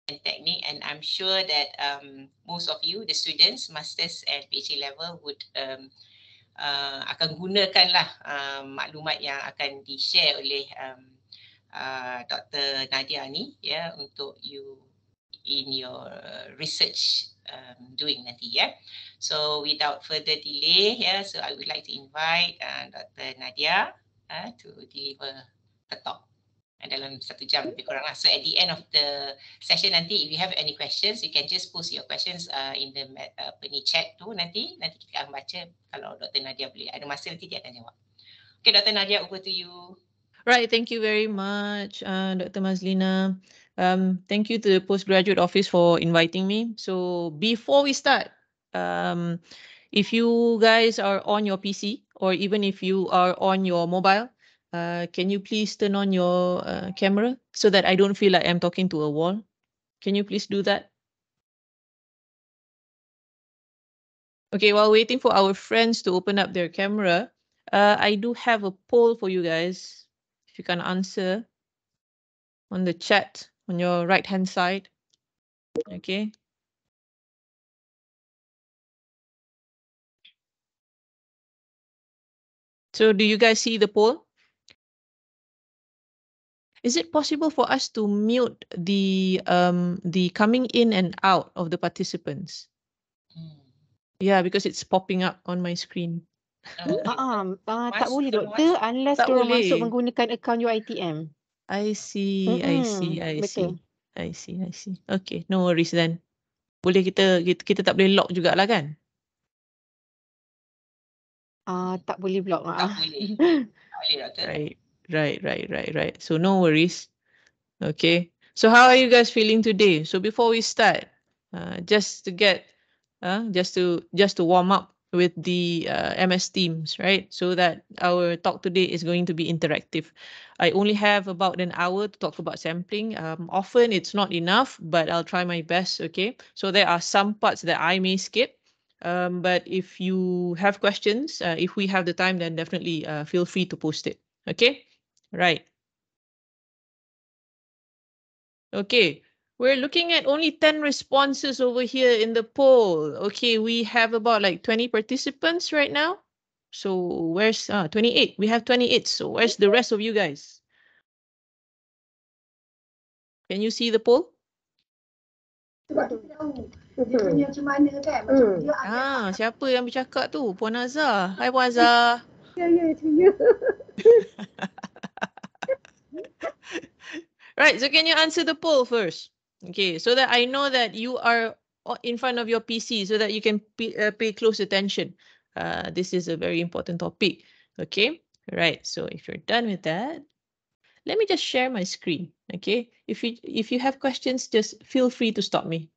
and technique, and I'm sure that most of you, the students, masters and PhD level, would akan gunakanlah maklumat yang akan di-share oleh Dr. Nadia ni, ya, untuk you in your research doing nanti, ya. So without further delay, ya, so I would like to invite Dr. Nadia to deliver the talk. Dalam 1 jam lebih kurang lah. So at the end of the session nanti, if you have any questions, you can just post your questions in the chat tu nanti kita akan baca. Kalau Dr. Nadia boleh ada masa, nanti dia akan jawab. Okay, Dr. Nadia, over to you. Right, thank you very much, Dr. Mazlina. Thank you to the Postgraduate Office for inviting me. So before we start, if you guys are on your PC or even if you are on your mobile, can you please turn on your camera so that I don't feel like I'm talking to a wall? Can you please do that? Okay, while waiting for our friends to open up their camera, I do have a poll for you guys. If you can answer on the chat on your right-hand side. Okay. So do you guys see the poll? Is it possible for us to mute the coming in and out of the participants? Yeah, because it's popping up on my screen. Tak boleh doktor unless Tak diorang masuk boleh. menggunakan akaun UiTM. I see. Betul. I see. Okay, no worries then. Boleh kita tak boleh lock jugalah kan? Tak boleh block. Tak boleh. Tak boleh, doktor. Right. So no worries. Okay. So how are you guys feeling today? So before we start, just to get, just to warm up with the MS Teams, right? So that our talk today is going to be interactive. I only have about an hour to talk about sampling. Often it's not enough, but I'll try my best. Okay. So there are some parts that I may skip. But if you have questions, if we have the time, then definitely feel free to post it. Okay. Right. Okay, we're looking at only 10 responses over here in the poll. Okay, we have about like 20 participants right now. So where's 28? We have 28. So where's the rest of you guys? Can you see the poll? Siapa yang bercakap tu? Puan Azhar. Hai Puan Azhar. Ya. Right, so can you answer the poll first? Okay, so that I know that you are in front of your PC so that you can pay close attention. This is a very important topic. Okay, right. So if you're done with that, let me just share my screen. Okay, if you have questions, just feel free to stop me.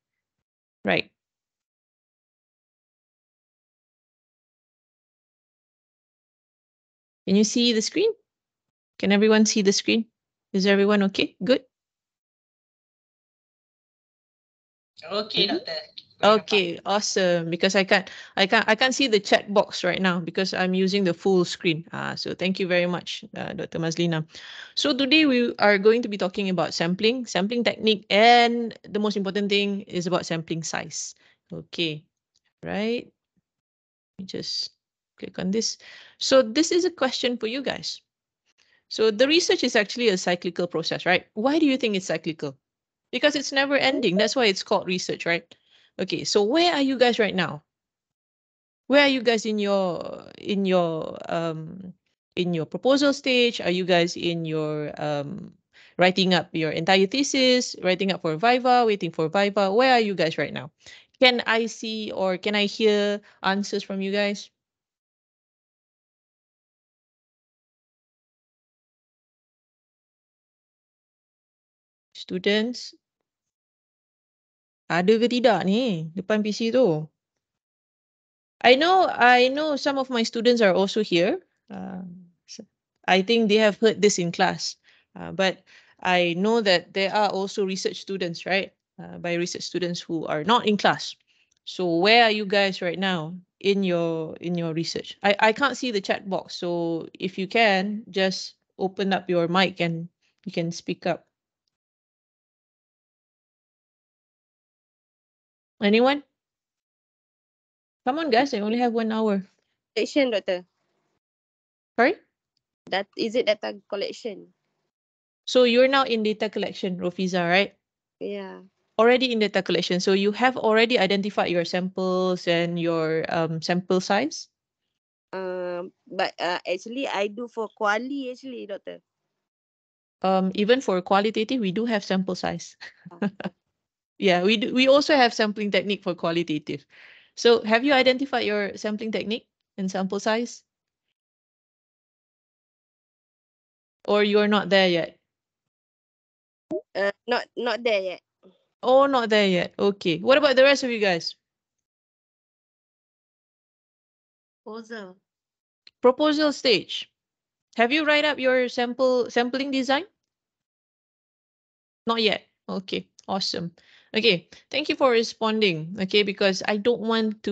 Right. Can you see the screen? Can everyone see the screen? Is everyone okay? Good. Okay, Doctor. Okay, awesome. Because I can't see the chat box right now because I'm using the full screen. So thank you very much, Dr. Mazlina. So today we are going to be talking about sampling technique, and the most important thing is about sampling size. Okay, right. Let me just click on this. So this is a question for you guys. So the research is actually a cyclical process, right? Why do you think it's cyclical? Because it's never ending. That's why it's called research, right? Okay, so where are you guys right now? Where are you guys in your proposal stage? Are you guys in your writing up your entire thesis, writing up for Viva, waiting for Viva? Where are you guys right now? Can I see or can I hear answers from you guys? Students, ada ke tidak ni depan PC tu? I know some of my students are also here. I think they have heard this in class, but I know that there are also research students, right? By research students who are not in class. So where are you guys right now in your research? I can't see the chat box, so if you can just open up your mic and you can speak up. Anyone? Come on, guys. I only have 1 hour. Collection, Doctor. Sorry? Is it data collection? So you're now in data collection, Rofiza, right? Yeah. Already in data collection. So you have already identified your samples and your sample size? But actually, I do for quali actually, Doctor. Even for qualitative, we do have sample size. Ah, Yeah, we do. We also have sampling technique for qualitative. So have you identified your sampling technique and sample size? Or you're not there yet? not there yet. Oh, not there yet. Okay. What about the rest of you guys? Proposal. Proposal stage. Have you write up your sampling design? Not yet. Okay, awesome. Okay, thank you for responding. Okay, because I don't want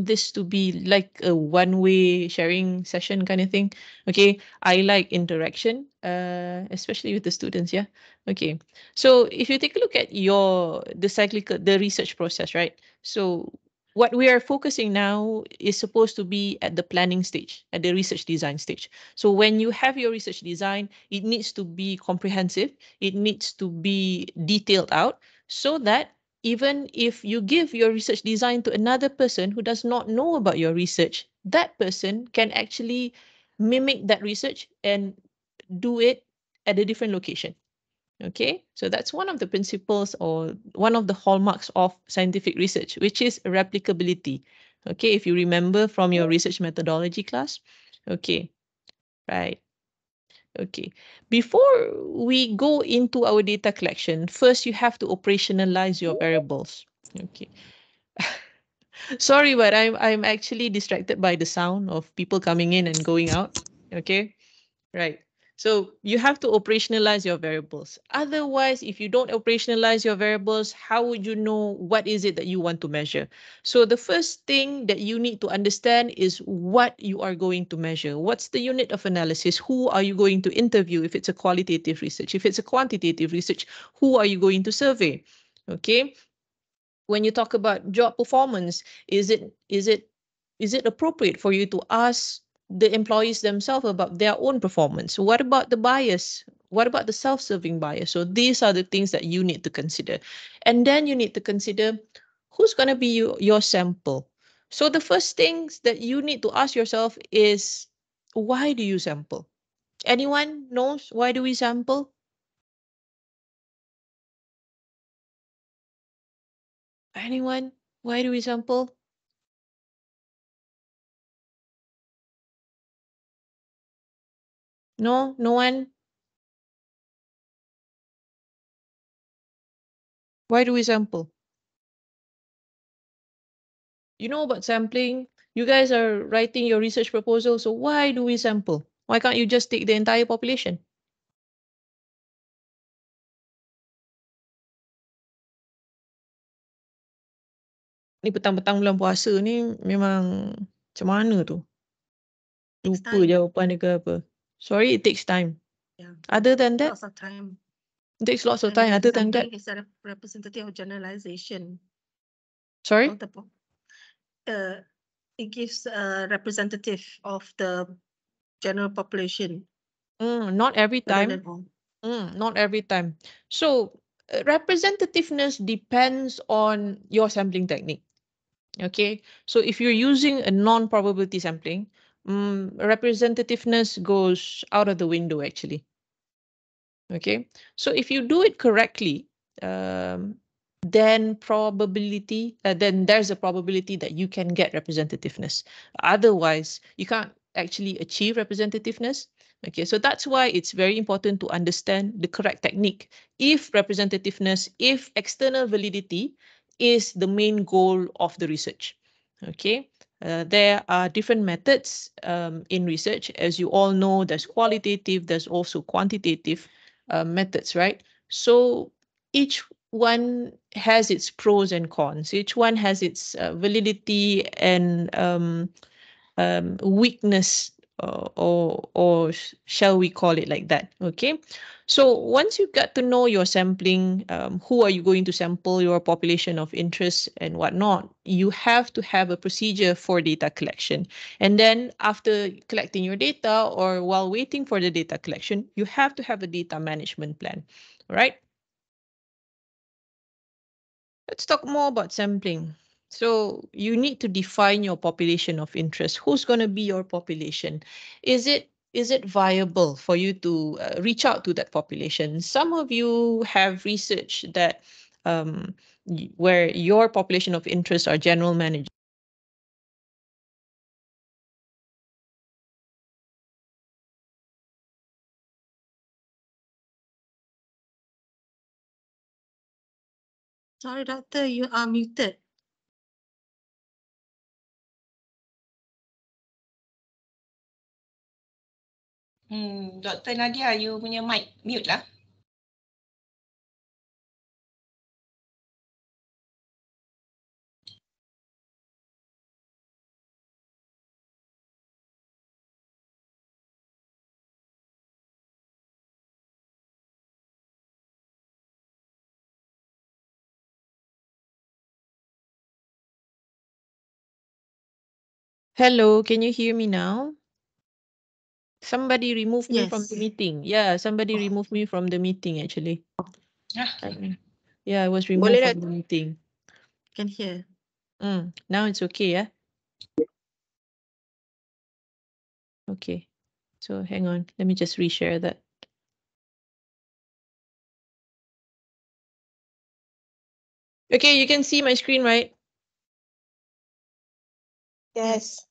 this to be like a one-way sharing session kind of thing. Okay, I like interaction, especially with the students. Yeah. Okay. So if you take a look at the research process, right? So what we are focusing now is supposed to be at the planning stage, at the research design stage. So when you have your research design, it needs to be comprehensive. It needs to be detailed out so that even if you give your research design to another person who does not know about your research, that person can actually mimic that research and do it at a different location. Okay, so that's one of the principles or one of the hallmarks of scientific research, which is replicability. Okay, if you remember from your research methodology class. Okay, right. Okay, before we go into our data collection, first you have to operationalize your variables. Okay, sorry, but I'm actually distracted by the sound of people coming in and going out. Okay. Right. So you have to operationalize your variables. Otherwise, if you don't operationalize your variables, how would you know what is it that you want to measure? So the first thing that you need to understand is what you are going to measure. What's the unit of analysis? Who are you going to interview if it's a qualitative research? If it's a quantitative research, who are you going to survey? Okay. When you talk about job performance, is it appropriate for you to ask the employees themselves about their own performance? What about the bias? What about the self-serving bias? So these are the things that you need to consider. And then you need to consider who's going to be your sample. So the first things that you need to ask yourself is, why do you sample? Anyone knows why do we sample? Anyone? Why do we sample? No, no one. Why do we sample? You know about sampling. You guys are writing your research proposal, so why do we sample? Why can't you just take the entire population? Ni petang-petang bulan puasa ni memang macam mana tu? Lupa jawapan dia ke apa. Sorry, it takes time. Yeah. Other than that, Lots of time. it takes lots of And time. Other than that, sampling is a representative of generalization. sorry? It gives a representative of the general population Not every rather time. than all. Not every time. So representativeness depends on your sampling technique. Okay, so if you're using a non-probability sampling, representativeness goes out of the window actually. Okay, so if you do it correctly, then there's a probability that you can get representativeness. Otherwise, you can't actually achieve representativeness. Okay, so that's why it's very important to understand the correct technique. If external validity is the main goal of the research. Okay, there are different methods in research. As you all know, there's qualitative, there's also quantitative methods, right? So each one has its pros and cons. Each one has its validity and weakness shall we call it like that? Okay. So once you get to know your sampling, who are you going to sample, your population of interest and whatnot, you have to have a procedure for data collection. And then after collecting your data or while waiting for the data collection, you have to have a data management plan. All right. Let's talk more about sampling. So you need to define your population of interest. Who's going to be your population? Is it viable for you to reach out to that population? Some of you have research that where your population of interest are general managers. Sorry, doctor, you are muted. Dr. Nadia, you punya mic mute lah. Hello, can you hear me now? Somebody remove me from the Yes. meeting. Yeah, somebody remove me from the meeting actually. Ah, Yeah, I was removed Boleh from dah. the meeting. Can hear. Now it's okay, yeah? Okay. So hang on, let me just reshare that. Okay, you can see my screen, right? Yes.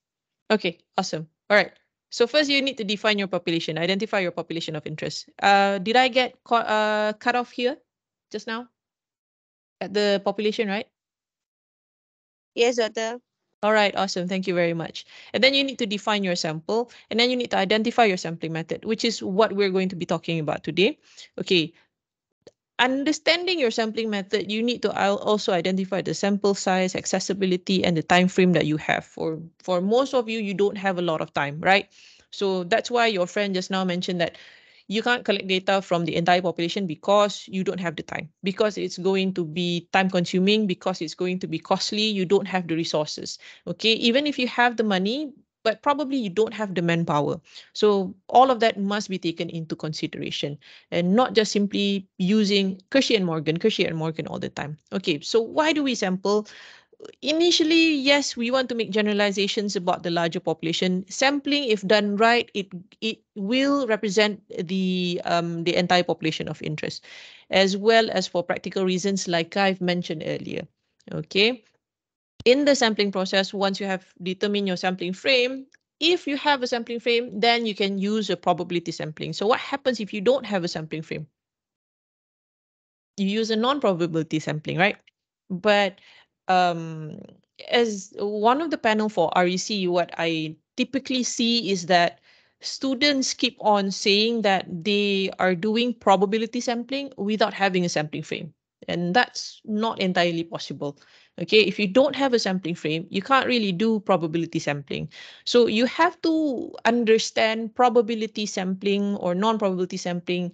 Okay, awesome. All right. So first you need to define your population, identify your population of interest. Did I get cut off here just now? At the population, right? Yes, doctor. All right, awesome. Thank you very much. And then you need to define your sample, and then you need to identify your sampling method, which is what we're going to be talking about today. Okay, understanding your sampling method, you need to also identify the sample size, accessibility, and the time frame that you have. For most of you, you don't have a lot of time, right? So that's why your friend just now mentioned that you can't collect data from the entire population because you don't have the time, because it's going to be time consuming, because it's going to be costly, you don't have the resources. Okay, even if you have the money, but probably you don't have the manpower. So all of that must be taken into consideration and not just simply using Kirsty and Morgan all the time. Okay, so why do we sample? Initially, yes, we want to make generalizations about the larger population. Sampling, if done right, it will represent the entire population of interest, as well as for practical reasons like I've mentioned earlier. Okay, in the sampling process, once you have determined your sampling frame, if you have a sampling frame, then you can use a probability sampling. So what happens if you don't have a sampling frame? You use a non-probability sampling, right? But um, as one of the panel for REC, what I typically see is that students keep on saying that they are doing probability sampling without having a sampling frame. And that's not entirely possible. Okay, if you don't have a sampling frame, you can't really do probability sampling. So you have to understand probability sampling or non-probability sampling.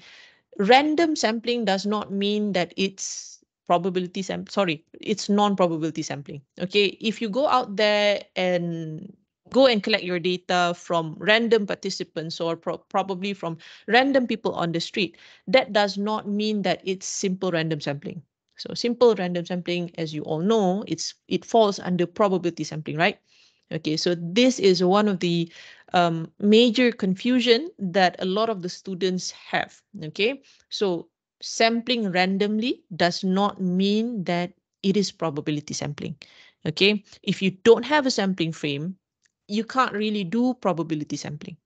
Random sampling does not mean that it's it's non-probability sampling. Okay, if you go out there and go and collect your data from random participants or probably from random people on the street, that does not mean that it's simple random sampling. So simple random sampling, as you all know, it falls under probability sampling, right? Okay, so this is one of the major confusion that a lot of the students have. Okay, so sampling randomly does not mean that it is probability sampling. Okay, if you don't have a sampling frame, you can't really do probability sampling.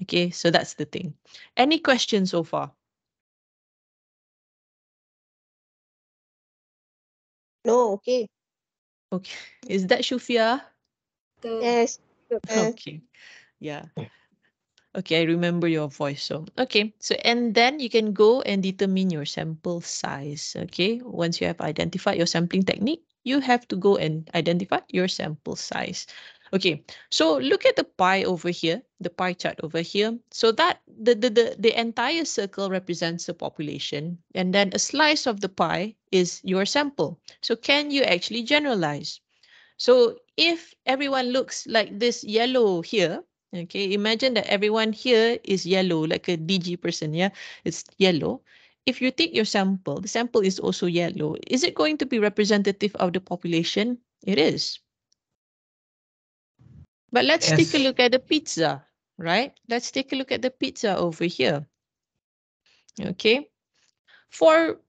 Okay, so that's the thing. Any questions so far? No, okay. Okay, is that Shufia? Yes. Okay, yeah. Okay, I remember your voice. So, okay. So, and then you can go and determine your sample size. Okay. Once you have identified your sampling technique, you have to go and identify your sample size. Okay, so look at the pie over here, the pie chart over here. So that the entire circle represents the population, and then a slice of the pie is your sample. So can you actually generalize? So if everyone looks like this yellow here, okay, imagine that everyone here is yellow, like a DG person, yeah, it's yellow. If you take your sample, the sample is also yellow. Is it going to be representative of the population? It is. But let's take a look at the pizza, right? Let's take a look at the pizza over here. Okay. For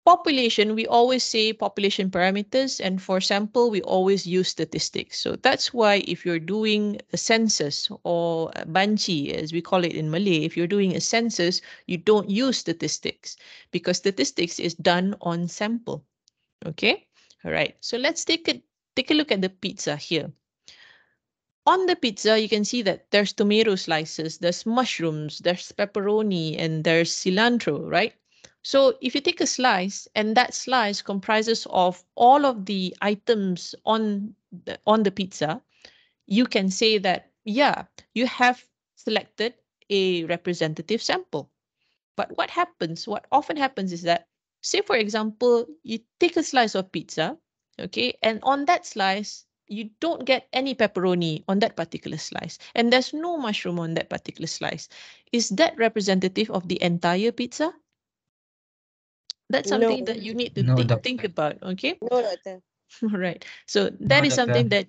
population, we always say population parameters, and for sample, we always use statistics. So that's why if you're doing a census or a banci, as we call it in Malay, if you're doing a census, you don't use statistics because statistics is done on sample. Okay. All right. So let's take a look at the pizza here. On the pizza, you can see that there's tomato slices, there's mushrooms, there's pepperoni, and there's cilantro, right? So if you take a slice and that slice comprises of all of the items on the pizza, you can say that, yeah, you have selected a representative sample. But what often happens is that, say, for example, you take a slice of pizza, okay, and on that slice, you don't get any pepperoni on that particular slice, and there's no mushroom on that particular slice. Is that representative of the entire pizza? That's No, something that you need to No, think doctor. about, okay? no, doctor. All right. So that No, is something doctor.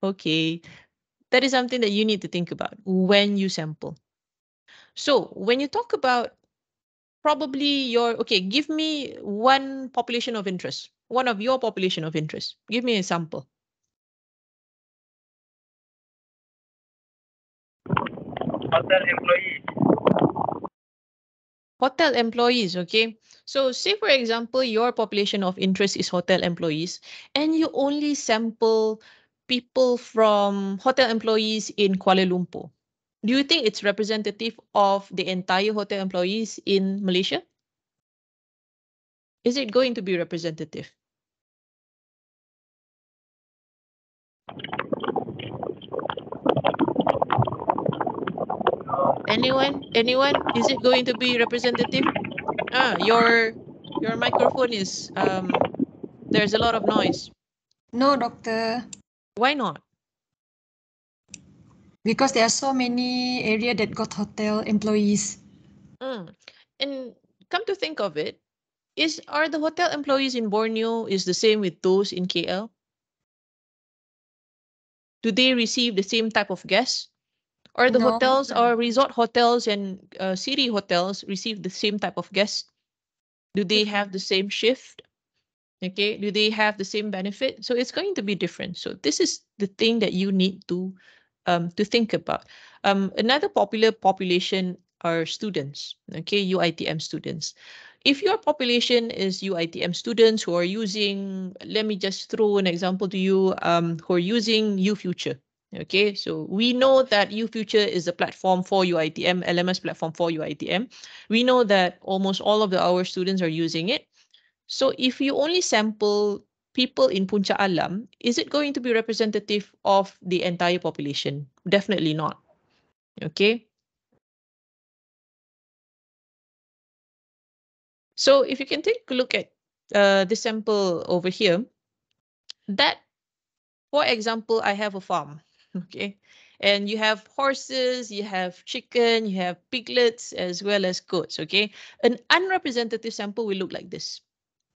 that, okay, that is something that you need to think about when you sample. So when you talk about probably okay, give me one population of interest, one of your population of interest. Give me a sample. Hotel employees. Hotel employees, okay? So say, for example, your population of interest is hotel employees, and you only sample people from hotel employees in Kuala Lumpur. Do you think it's representative of the entire hotel employees in Malaysia? Is it going to be representative? Anyone? Is it going to be representative? Your microphone is there's a lot of noise. No, doctor, Why not? because there are so many area that got hotel employees. And come to think of it, are the hotel employees in Borneo is the same with those in KL? Do they receive the same type of guests? Or the No. hotels or resort hotels and city hotels receive the same type of guests? Do they have the same shift? Okay, do they have the same benefit? So it's going to be different. So this is the thing that you need to think about. Another popular population are students, okay, UITM students. If your population is UITM students who are using, let me just throw an example to you, who are using UFuture. Okay, so we know that UFuture is a platform for UITM, LMS platform for UITM. We know that almost all of our students are using it. So if you only sample people in Puncak Alam, is it going to be representative of the entire population? Definitely not. Okay. So if you can take a look at the sample over here, that, for example, I have a farm, okay, and you have horses, you have chicken, you have piglets, as well as goats, okay. An unrepresentative sample will look like this.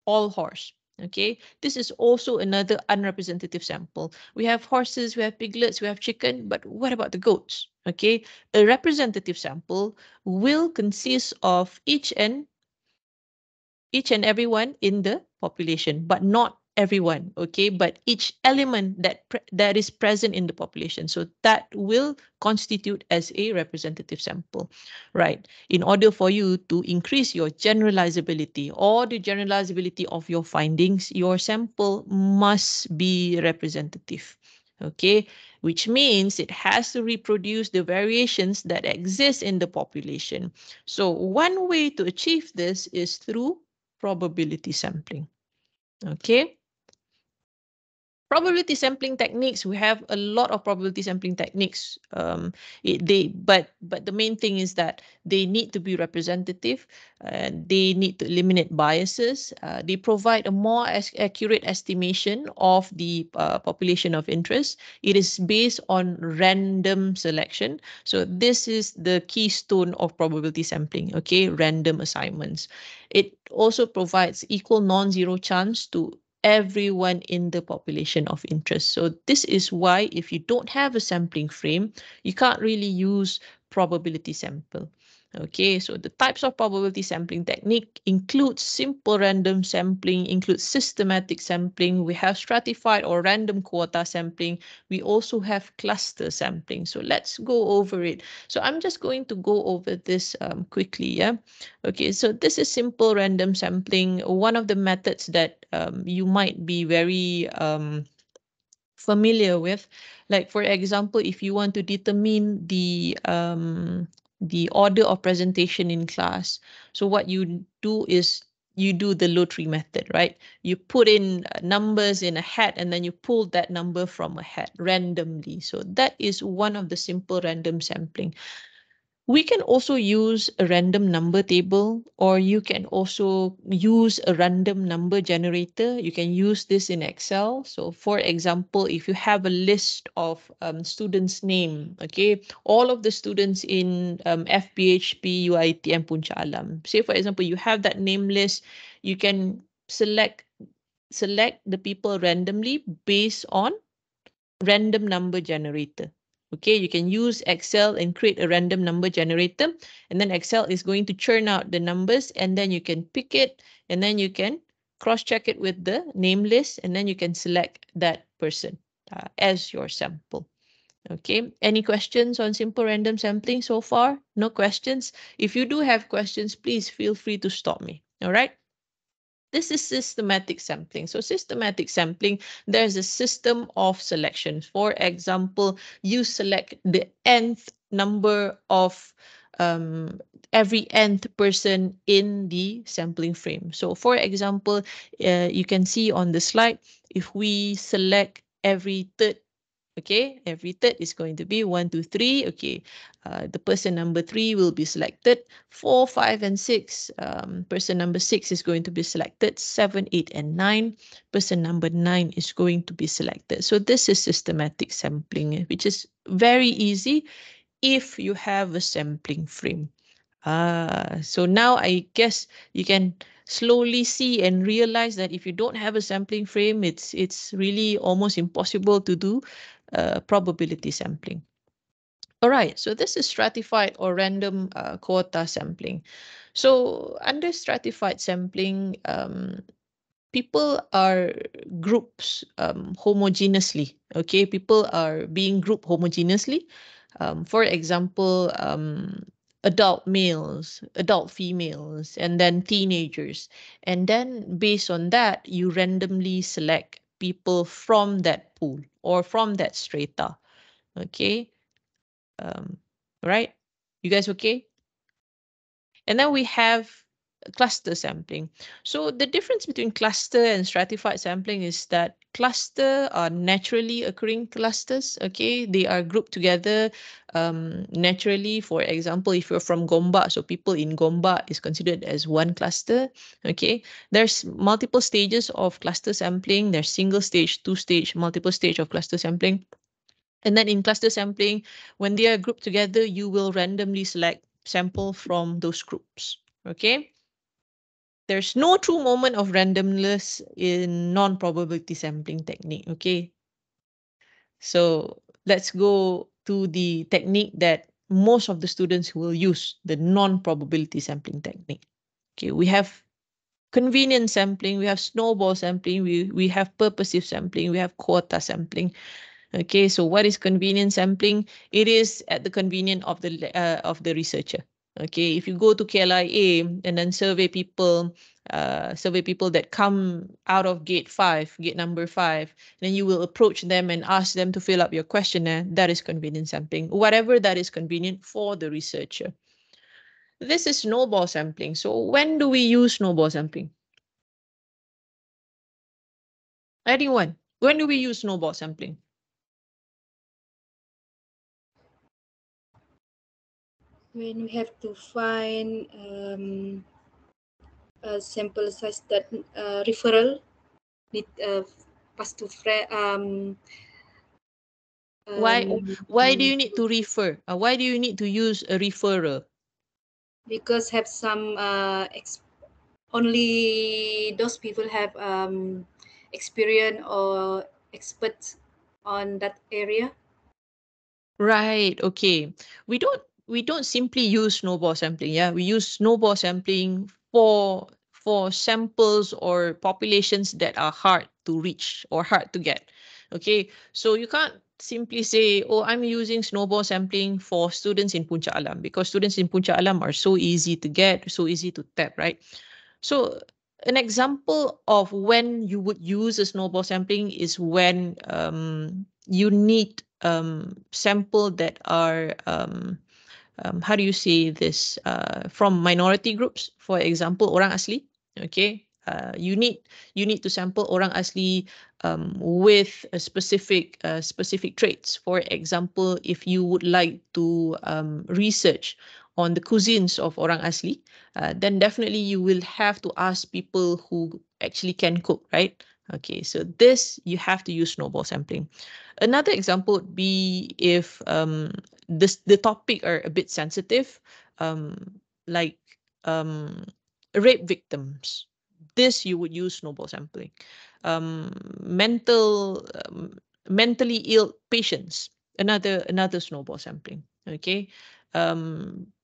All horse. Okay, this is also another unrepresentative sample. We have horses, we have piglets, we have chicken, but what about the goats? Okay, a representative sample will consist of each and everyone in the population, but not everyone, okay, but each element that is present in the population. So that will constitute as a representative sample, right? In order for you to increase your generalizability or the generalizability of your findings, your sample must be representative, okay, which means it has to reproduce the variations that exist in the population. So one way to achieve this is through probability sampling. Okay. Probability sampling techniques, we have a lot of probability sampling techniques. But the main thing is that they need to be representative. They need to eliminate biases. They provide a more accurate estimation of the population of interest. It is based on random selection. So this is the keystone of probability sampling, okay? Random assignments. It also provides equal non-zero chance to everyone in the population of interest. So this is why if you don't have a sampling frame, you can't really use probability sample. Okay, so the types of probability sampling technique includes simple random sampling, includes systematic sampling. We have stratified or random quota sampling. We also have cluster sampling. So let's go over it. So I'm just going to go over this quickly. Yeah. Okay, so this is simple random sampling. One of the methods that you might be very familiar with, like for example, if you want to determine the order of presentation in class, so what you do is you do the lottery method, right? You put in numbers in a hat and then you pull that number from a hat randomly. So that is one of the simple random sampling. We can also use a random number table, or you can also use a random number generator. You can use this in Excel. So for example, if you have a list of students' name, okay, all of the students in FPHP, UIT, and Punca Alam. Say for example, you have that name list, you can select the people randomly based on random number generator. Okay, you can use Excel and create a random number generator, and then Excel is going to churn out the numbers, and then you can pick it, and then you can cross-check it with the name list, and then you can select that person as your sample. Okay, any questions on simple random sampling so far? No questions? If you do have questions, please feel free to stop me. All right. This is systematic sampling. So systematic sampling, there's a system of selections. For example, you select the nth number of every nth person in the sampling frame. So for example, you can see on the slide, if we select every third, okay, every third is going to be 1, 2, 3. Okay, the person number 3 will be selected. 4, 5, and 6. Person number 6 is going to be selected. 7, 8, and 9. Person number 9 is going to be selected. So this is systematic sampling, which is very easy if you have a sampling frame. So now I guess you can slowly see and realize that if you don't have a sampling frame, it's really almost impossible to do probability sampling. All right, so this is stratified or random quota sampling. So under stratified sampling, people are groups homogeneously. Okay, people are being grouped homogeneously. For example, adult males, adult females, and then teenagers. And then based on that, you randomly select people from that pool or from that strata. Okay. Right? You guys okay? And then we have cluster sampling. So the difference between cluster and stratified sampling is that cluster are naturally occurring clusters. Okay, they are grouped together naturally. For example, if you're from Gombak, so people in Gombak is considered as one cluster. Okay, there's multiple stages of cluster sampling. There's single stage, two stage, multiple stage of cluster sampling. And then in cluster sampling, when they are grouped together, you will randomly select sample from those groups. Okay. There's no true moment of randomness in non-probability sampling technique. Okay. So let's go to the technique that most of the students will use, the non-probability sampling technique. Okay, we have convenient sampling, we have snowball sampling, we have purposive sampling, we have quota sampling. Okay, so what is convenient sampling? It is at the convenience of the researcher. Okay, if you go to KLIA and then survey people that come out of gate number 5, then you will approach them and ask them to fill up your questionnaire. That is convenient sampling, whatever that is convenient for the researcher. This is snowball sampling. So when do we use snowball sampling? Anyone? When do we use snowball sampling? When we have to find a sample size that referral need pass to Why do you need to refer? Why do you need to use a referrer? Because have some only those people have experience or experts on that area. Right. Okay. We don't simply use snowball sampling. Yeah, we use snowball sampling for samples or populations that are hard to reach or hard to get. Okay. So you can't simply say, oh, I'm using snowball sampling for students in Puncak Alam, because students in Puncak Alam are so easy to get, so easy to tap, right? So an example of when you would use a snowball sampling is when you need sample that are how do you say this, from minority groups, for example orang asli. Okay, you need to sample orang asli with a specific traits. For example, if you would like to research on the cuisines of orang asli, then definitely you will have to ask people who actually can cook, right? Okay, so this you have to use snowball sampling. Another example would be if the topic are a bit sensitive, like rape victims. This you would use snowball sampling. Um, mental mentally ill patients. Another snowball sampling. Okay.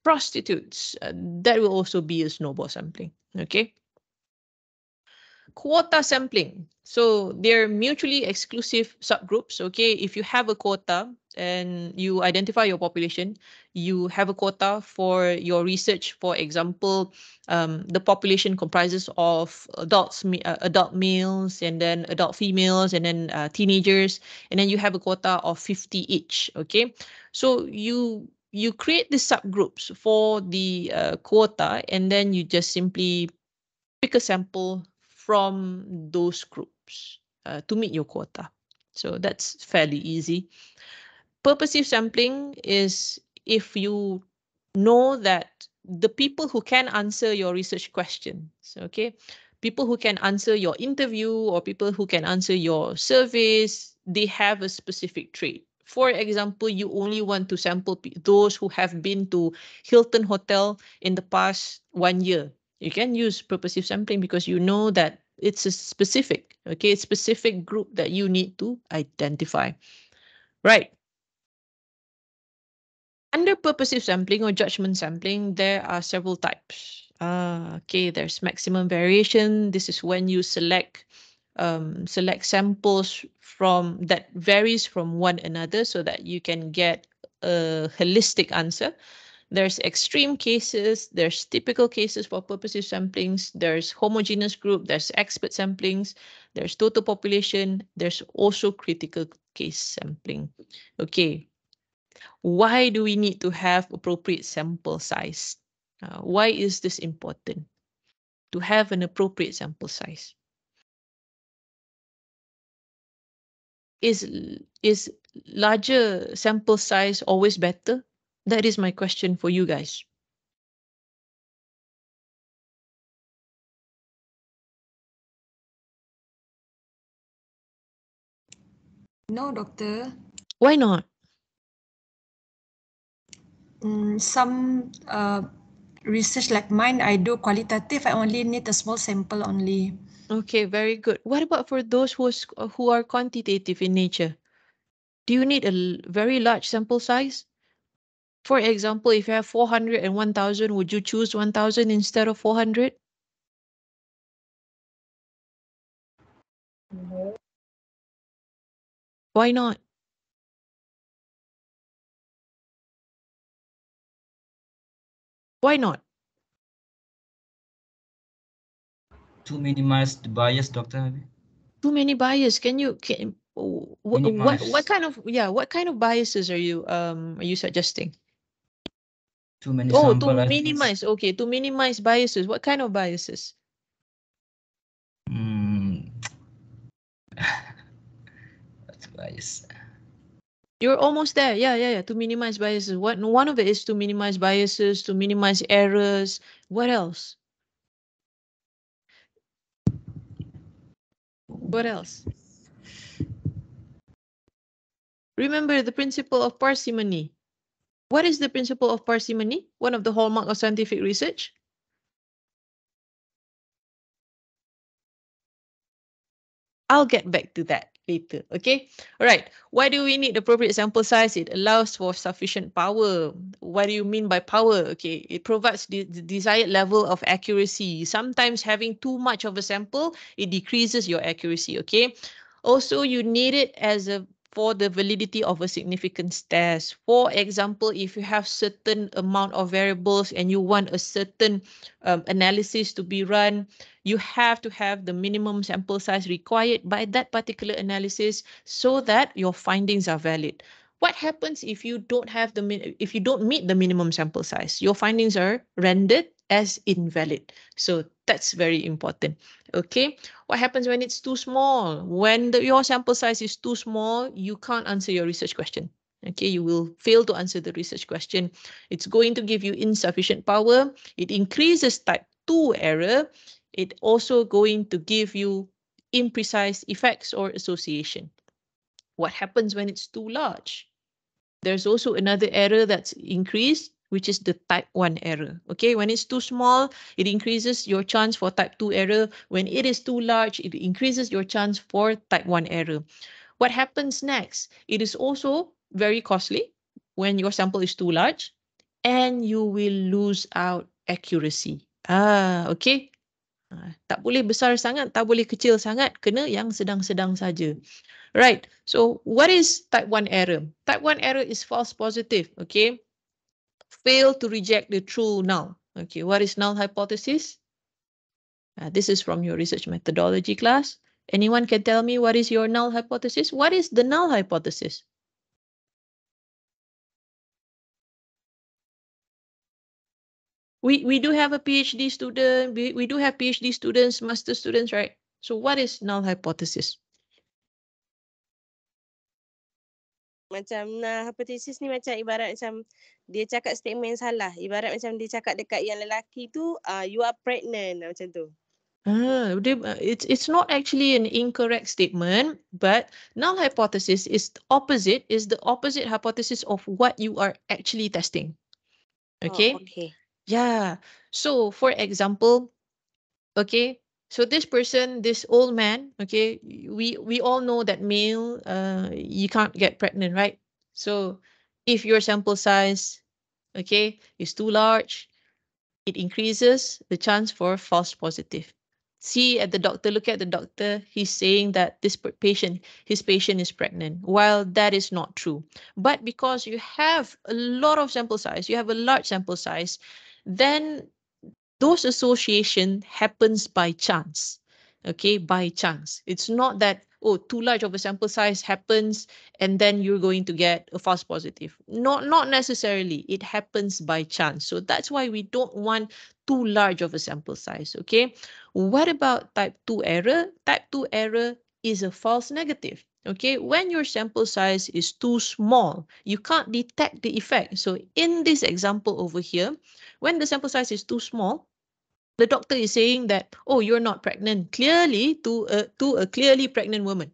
Prostitutes. That will also be a snowball sampling. Okay. Quota sampling. So they're mutually exclusive subgroups. Okay, if you have a quota and you identify your population, you have a quota for your research. For example, the population comprises of adult males, and then adult females, and then teenagers, and then you have a quota of 50 each. Okay, so you create these subgroups for the quota, and then you just simply pick a sample from those groups to meet your quota. So that's fairly easy. Purposive sampling is if you know that the people who can answer your research questions, okay, people who can answer your interview or people who can answer your surveys, they have a specific trait. For example, you only want to sample those who have been to Hilton Hotel in the past 1 year. You can use purposive sampling because you know that it's a specific group that you need to identify. Right. Under purposive sampling or judgment sampling, there are several types. Okay, there's maximum variation. This is when you select samples from that varies from one another so that you can get a holistic answer. There's extreme cases, there's typical cases for purposive samplings, there's homogeneous group, there's expert samplings, there's total population, there's also critical case sampling. Okay, why do we need to have appropriate sample size? Why is this important to have an appropriate sample size? Is larger sample size always better? That is my question for you guys. No, doctor. Why not? Some research like mine, I do qualitative. I only need a small sample only. Okay, very good. What about for those who are quantitative in nature? Do you need a very large sample size? For example, if you have 400 and 1,000, would you choose 1,000 instead of 400? No. Why not? Why not? To minimize the bias, doctor. Too many bias. What kind of biases are you suggesting? Too many Oh, sample. to minimize. Okay, to minimize biases. What kind of biases? bias. You're almost there. Yeah. To minimize biases. One of it is to minimize biases, to minimize errors. What else? What else? Remember the principle of parsimony. What is the principle of parsimony? One of the hallmark of scientific research. I'll get back to that later, okay? All right, why do we need appropriate sample size? It allows for sufficient power. What do you mean by power? Okay, it provides the desired level of accuracy. Sometimes having too much of a sample, it decreases your accuracy, okay? Also, you need it as a for the validity of a significance test. For example, if you have certain amount of variables and you want a certain analysis to be run, you have to have the minimum sample size required by that particular analysis so that your findings are valid. What happens if you don't have if you don't meet the minimum sample size? Your findings are rendered as invalid. So that's very important. Okay. What happens when it's too small? When your sample size is too small, you can't answer your research question. Okay, you will fail to answer the research question. It's going to give you insufficient power. It increases type 2 error. It also going to give you imprecise effects or association. What happens when it's too large? There's also another error that's increased, which is the type 1 error. Okay, when it's too small, it increases your chance for type 2 error. When it is too large, it increases your chance for type 1 error. What happens next? It is also very costly when your sample is too large and you will lose out accuracy. Okay. Tak boleh besar sangat, tak boleh kecil sangat, kena yang sedang-sedang saja. Right. So what is type 1 error? Type 1 error is false positive. Okay. Fail to reject the true null. Okay. What is null hypothesis? This is from your research methodology class. Anyone can tell me what is your null hypothesis? What is the null hypothesis? We do have a PhD student. We do have PhD students, master students, right? So what is null hypothesis? Macam hypothesis ni macam ibarat macam dia cakap statement yang salah. Ibarat macam dia cakap dekat yang lelaki tu, you are pregnant, macam tu. It's not actually an incorrect statement, but null hypothesis is the opposite hypothesis of what you are actually testing. Okay? Oh, okay. Yeah. So, for example, okay, so this person, this old man, okay, we all know that male, you can't get pregnant, right? So, if your sample size, okay, is too large, it increases the chance for false positive. See at the doctor, look at the doctor, he's saying that his patient is pregnant, while that is not true. But because you have a lot of sample size, you have a large sample size, then those association happens by chance. Okay, by chance. It's not that, oh, too large of a sample size happens and then you're going to get a false positive. Not necessarily. It happens by chance. So that's why we don't want too large of a sample size. Okay. What about type 2 error? Type 2 error is a false negative. Okay, when your sample size is too small, you can't detect the effect. So in this example over here, when the sample size is too small, the doctor is saying that, oh, you're not pregnant, clearly to a clearly pregnant woman.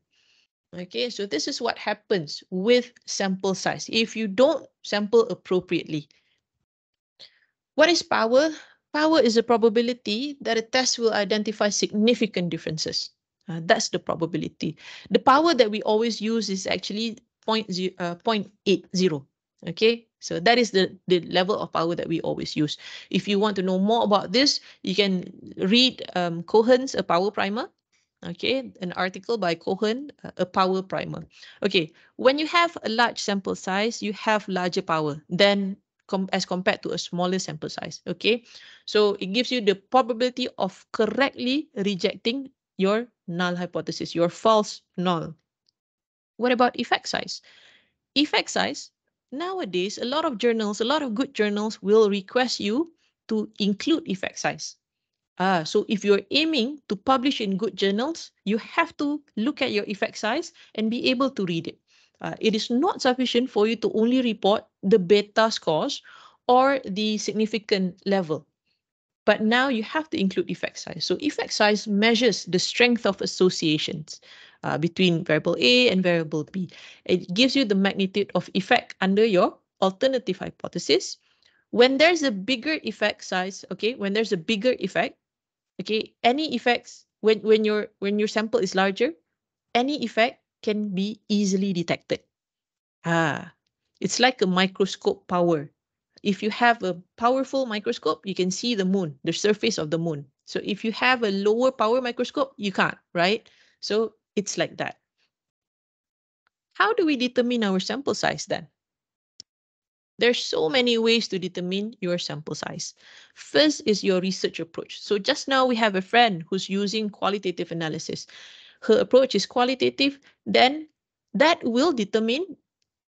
Okay, so this is what happens with sample size if you don't sample appropriately. What is power? Power is a probability that a test will identify significant differences. That's the probability. The power that we always use is actually 0.80. Okay, so that is the level of power that we always use. If you want to know more about this, you can read Cohen's A Power Primer. Okay, an article by Cohen, A Power Primer. Okay, when you have a large sample size, you have larger power than as compared to a smaller sample size. Okay, so it gives you the probability of correctly rejecting your null hypothesis, your false null. What about effect size? Effect size, nowadays, a lot of good journals will request you to include effect size. So if you're aiming to publish in good journals, you have to look at your effect size and be able to read it. It is not sufficient for you to only report the beta scores or the significant level. But now you have to include effect size. So effect size measures the strength of associations between variable A and variable B. It gives you the magnitude of effect under your alternative hypothesis. When there's a bigger effect size, okay, when there's a bigger effect, okay, any effects when your sample is larger, any effect can be easily detected. It's like a microscope power. If you have a powerful microscope, you can see the moon, the surface of the moon. So if you have a lower power microscope, you can't, right? So it's like that. How do we determine our sample size then? There's so many ways to determine your sample size. First is your research approach. So just now we have a friend who's using qualitative analysis. Her approach is qualitative, then that will determine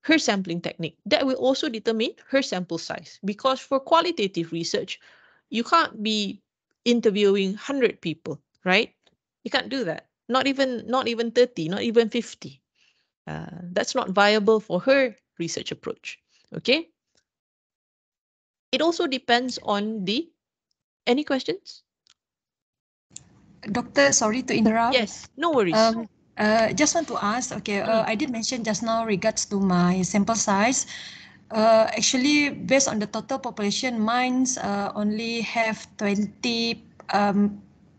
her sampling technique. That will also determine her sample size. Because for qualitative research, you can't be interviewing 100 people, right? You can't do that. Not even 30, not even 50. That's not viable for her research approach. Okay? It also depends on the... Any questions? Doctor, sorry to interrupt. Yes, no worries. Just want to ask, okay, Mm. I did mention just now regards to my sample size. Actually, based on the total population, mine's only have 20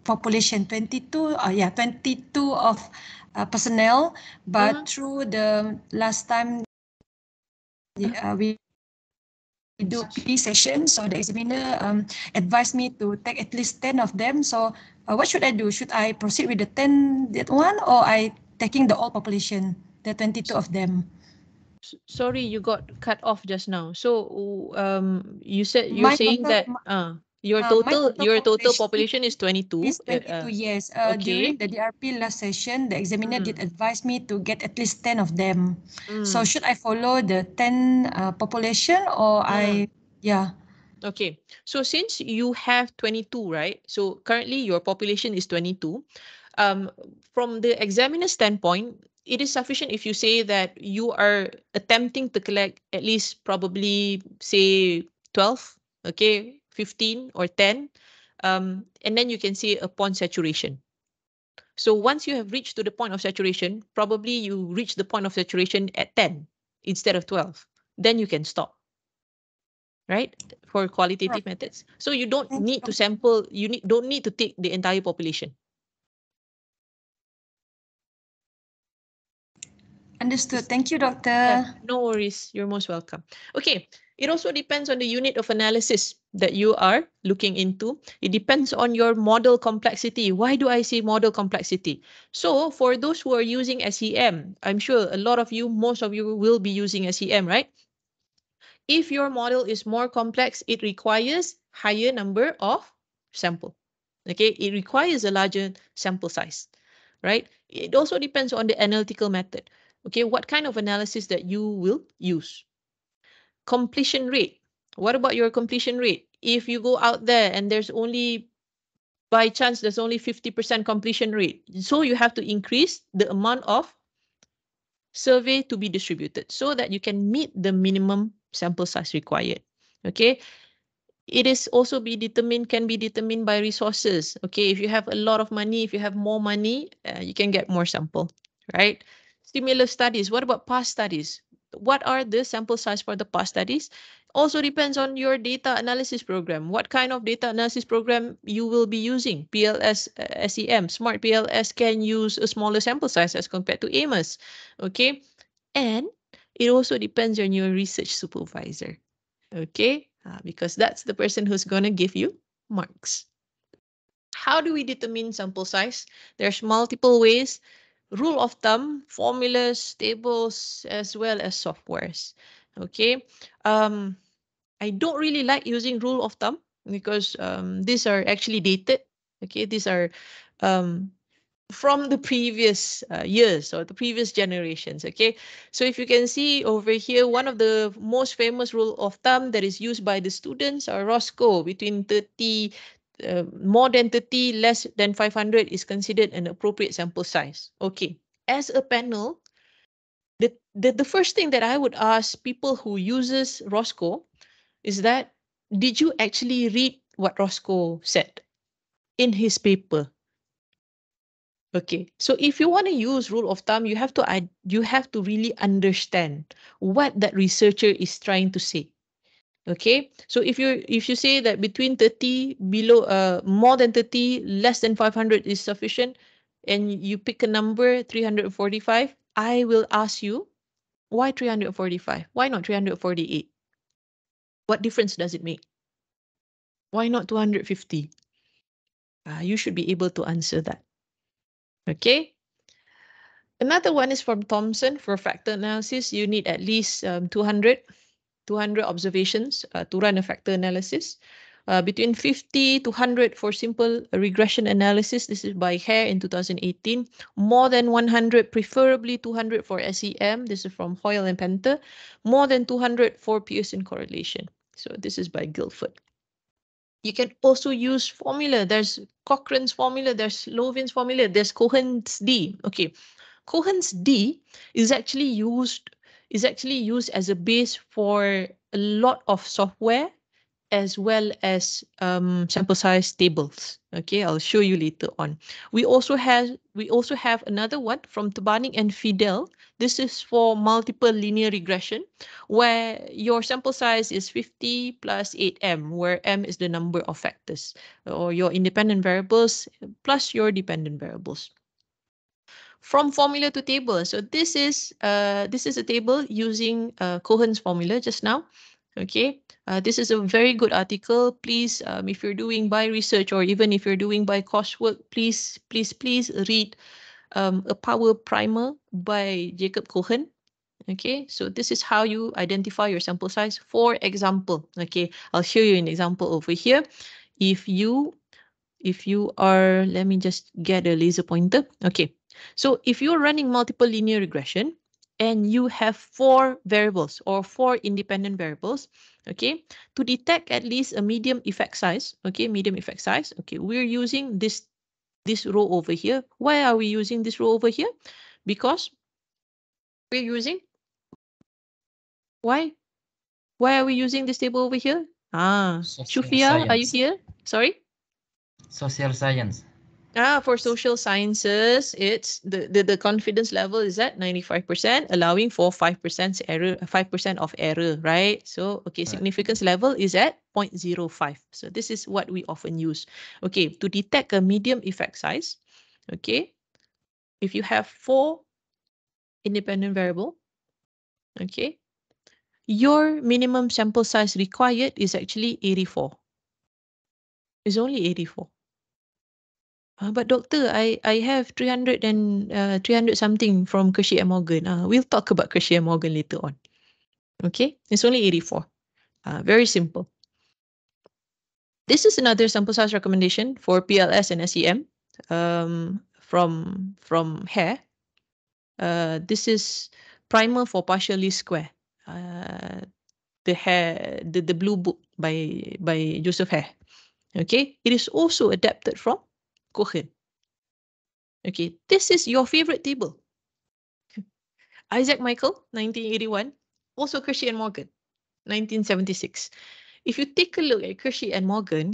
population, 22, 22 of personnel. But through the last time we do PD session, so the examiner advised me to take at least 10 of them. So what should I do? Should I proceed with the 10 that one, or I taking the all population, the 22 of them? Sorry, you got cut off just now. So you said you're My saying total- that your total population is 22. Is 22, yes. During the DRP last session, the examiner did advise me to get at least 10 of them. So should I follow the 10 population, or yeah. Okay, so since you have 22, right? So currently your population is 22. From the examiner standpoint, it is sufficient if you say that you are attempting to collect at least probably say 12, okay, 15 or 10, and then you can say upon saturation. So once you have reached to the point of saturation, probably you reach the point of saturation at 10 instead of 12. Then you can stop, right? For qualitative methods. So you don't need to sample, don't need to take the entire population. Understood. Thank you, doctor. Yeah, no worries. You're most welcome. Okay. It also depends on the unit of analysis that you are looking into. It depends on your model complexity. Why do I say model complexity? So for those who are using SEM, I'm sure a lot of you, most of you will be using SEM, right? If your model is more complex, it requires higher number of sample. Okay, it requires a larger sample size, right? It also depends on the analytical method. Okay, what kind of analysis that you will use. Completion rate. What about your completion rate? If you go out there and there's only, by chance, there's only 50% completion rate. So you have to increase the amount of survey to be distributed so that you can meet the minimum sample size required. Okay. It is also can be determined by resources. Okay. If you have a lot of money, if you have more money, you can get more sample, right? Stimulus studies. What about past studies? What are the sample size for the past studies? Also depends on your data analysis program. What kind of data analysis program you will be using? PLS, SEM, Smart PLS can use a smaller sample size as compared to AMOS. Okay. And it also depends on your research supervisor. Okay. Because that's the person who's going to give you marks. How do we determine sample size? There's multiple ways. Rule of thumb, formulas, tables, as well as softwares. Okay. I don't really like using rule of thumb because these are actually dated. Okay. These are from the previous years or the previous generations. Okay. So if you can see over here, one of the most famous rule of thumb that is used by the students are Roscoe, between 30, more than 30, less than 500 is considered an appropriate sample size. Okay. As a panel, the the first thing that I would ask people who uses Roscoe is that, did you actually read what Roscoe said in his paper? Okay, so if you want to use rule of thumb, you have to really understand what that researcher is trying to say. Okay, so if you say that between 30, below more than 30, less than 500 is sufficient, and you pick a number 345, I will ask you, why 345? Why not 348? What difference does it make? Why not 250? You should be able to answer that. Okay. Another one is from Thomson. For factor analysis, you need at least 200 observations to run a factor analysis. Between 50 to 100 for simple regression analysis. This is by Hare in 2018. More than 100, preferably 200 for SEM. This is from Hoyle and Penter. More than 200 for Pearson correlation. So this is by Guilford. You can also use formula. There's Cochrane's formula. There's Lovin's formula. There's Cohen's D. Okay, Cohen's D is actually used as a base for a lot of software, as well as sample size tables. Okay, I'll show you later on. We also have another one from Tabaning and Fidel. This is for multiple linear regression, where your sample size is 50 plus 8m, where m is the number of factors, or your independent variables plus your dependent variables. From formula to table. So this is a table using Cohen's formula just now. Okay, this is a very good article. Please, if you're doing by research, or even if you're doing by coursework, please read a power primer by Jacob Cohen. Okay, so this is how you identify your sample size. For example, okay, I'll show you an example over here. If you are, let me just get a laser pointer. Okay, so if you're running multiple linear regression and you have 4 variables or 4 independent variables, okay, to detect at least a medium effect size, okay, we're using this row over here. Why are we using this row over here? Because we're using, why are we using this table over here? Social Shufia, are you science. here? Sorry? Social science. For social sciences, it's the confidence level is at 95%, allowing for 5% error, 5% of error, right? So, okay, significance level is at 0.05. So this is what we often use. Okay, to detect a medium effect size, okay, if you have 4 independent variable, okay, your minimum sample size required is actually 84. It's only 84. But doctor, I have 300 something from Kershey and Morgan. We'll talk about Kershey and Morgan later on. Okay, it's only 84. Very simple. This is another sample size recommendation for PLS and SEM from Hare. This is primer for partial least square. The blue book by Joseph Hare. Okay, it is also adapted from Cohen. Okay, this is your favorite table. Isaac Michael, 1981. Also Kershey and Morgan, 1976. If you take a look at Kershey and Morgan,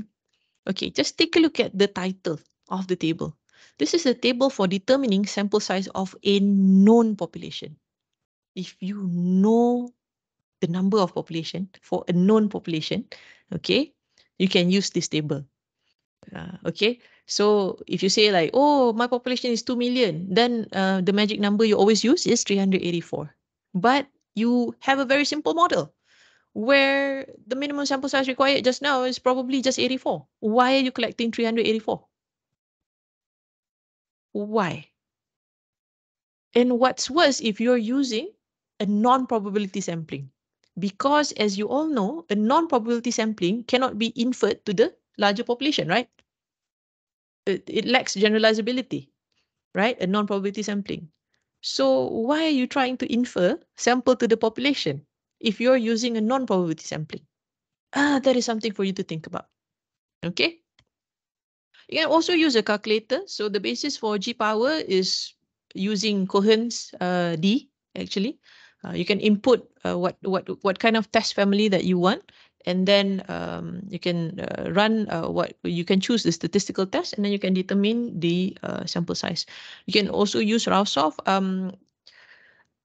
okay, just take a look at the title of the table. This is a table for determining sample size of a known population. If you know the number of population for a known population, okay, you can use this table. Okay, so if you say like, oh, my population is 2 million, then the magic number you always use is 384. But you have a very simple model where the minimum sample size required just now is probably just 84. Why are you collecting 384? Why? And what's worse, if you're using a non-probability sampling, because as you all know, a non-probability sampling cannot be inferred to the larger population, right? It lacks generalizability, right? A non-probability sampling. So why are you trying to infer sample to the population if you're using a non-probability sampling? That is something for you to think about. Okay. You can also use a calculator. So the basis for G power is using Cohen's D, actually. You can input what kind of test family that you want, and then you can run you can choose the statistical test, and then you can determine the sample size. You can also use Rausoff.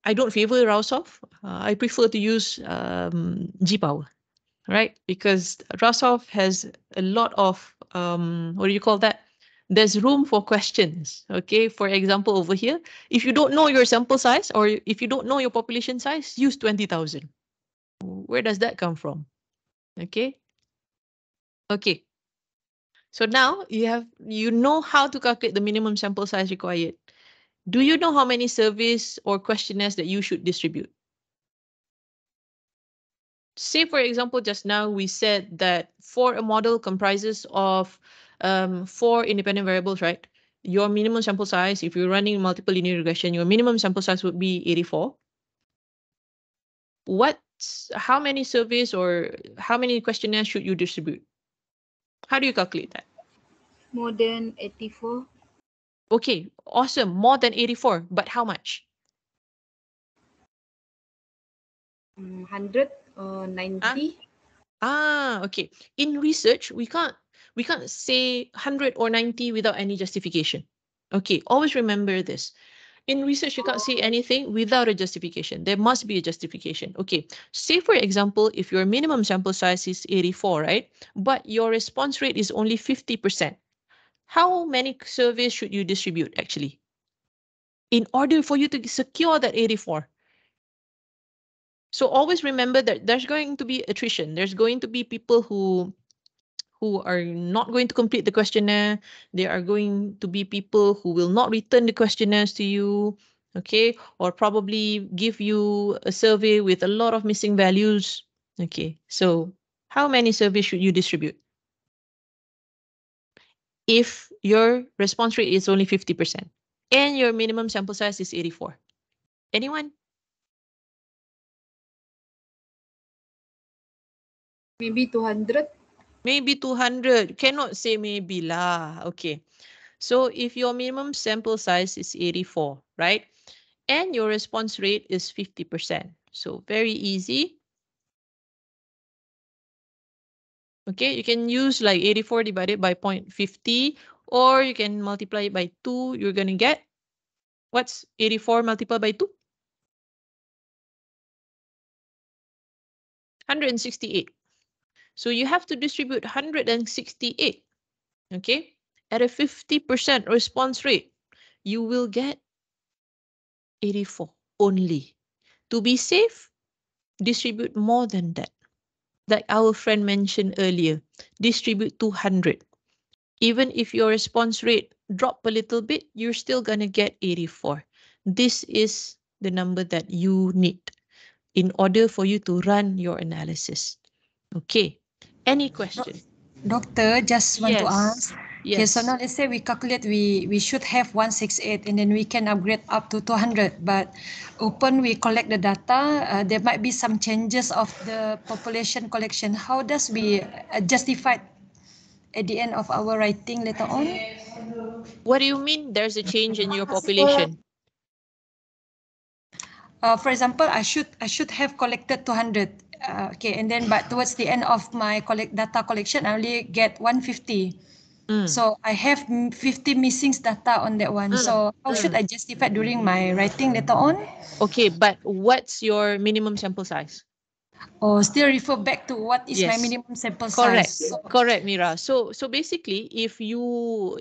I don't favor Rausoff. I prefer to use GPower, right? Because Rausoff has a lot of what do you call that? There's room for questions. Okay, for example, over here, if you don't know your sample size or if you don't know your population size, use 20,000. Where does that come from? Okay. Okay. So now you know how to calculate the minimum sample size required. Do you know how many surveys or questionnaires that you should distribute? Say, for example, just now we said that for a model comprises of 4 independent variables, right? Your minimum sample size, if you're running multiple linear regression, your minimum sample size would be 84. How many surveys or how many questionnaires should you distribute? How do you calculate that? More than 84. Okay, awesome. More than 84, but how much? 100 or 90. Okay. In research, we can't say 100 or 90 without any justification. Okay, always remember this. In research, you can't say anything without a justification. There must be a justification. Okay, say for example, if your minimum sample size is 84, right? But your response rate is only 50%. How many surveys should you distribute actually? In order for you to secure that 84. So always remember that there's going to be attrition. There's going to be people who are not going to complete the questionnaire. There are going to be people who will not return the questionnaires to you, okay? Or probably give you a survey with a lot of missing values. Okay, so how many surveys should you distribute? If your response rate is only 50% and your minimum sample size is 84. Anyone? Maybe 200. Maybe 200. Cannot say maybe lah. Okay. So if your minimum sample size is 84, right? And your response rate is 50%. So very easy. Okay, you can use like 84 divided by 0.50, or you can multiply it by 2. You're going to get, what's 84 multiplied by 2? 168. So you have to distribute 168. Okay, at a 50% response rate, you will get 84 only. To be safe, distribute more than that. Like our friend mentioned earlier, distribute 200. Even if your response rate drop a little bit, you're still going to get 84. This is the number that you need in order for you to run your analysis. Okay. Any question? Doctor, just want to ask. Yes. Okay, so now let's say we calculate we should have 168 and then we can upgrade up to 200. But open we collect the data, there might be some changes of the population collection. How does we justify at the end of our writing later on? What do you mean there's a change in your population? For example, I should have collected 200. Okay, and then but towards the end of my data collection, I only get 150. So I have 50 missing data on that one. So how should I justify during my writing later on? Okay, but what's your minimum sample size? Or still refer back to what is my Yes. minimum sample Correct. size? Correct, Mira. So basically, if you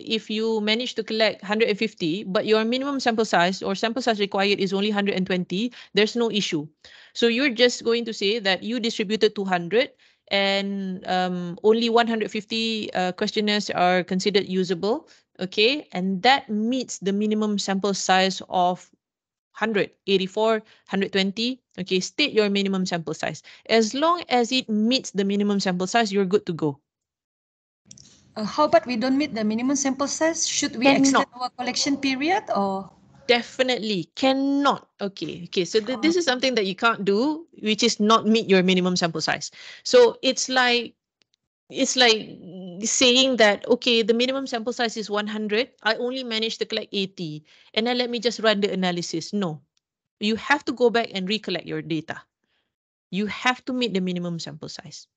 manage to collect 150, but your minimum sample size or sample size required is only 120, there's no issue. So you're just going to say that you distributed 200 and only 150 questionnaires are considered usable. Okay, and that meets the minimum sample size of 100, 84, 120. Okay, state your minimum sample size. As long as it meets the minimum sample size, you're good to go. How about we don't meet the minimum sample size? Should we extend our collection period or? Definitely cannot. Okay. So this is something that you can't do, which is not meet your minimum sample size. So it's like saying that, okay, the minimum sample size is 100. I only managed to collect 80. And then let me just run the analysis. No. you have to go back and recollect your data. You have to meet the minimum sample size.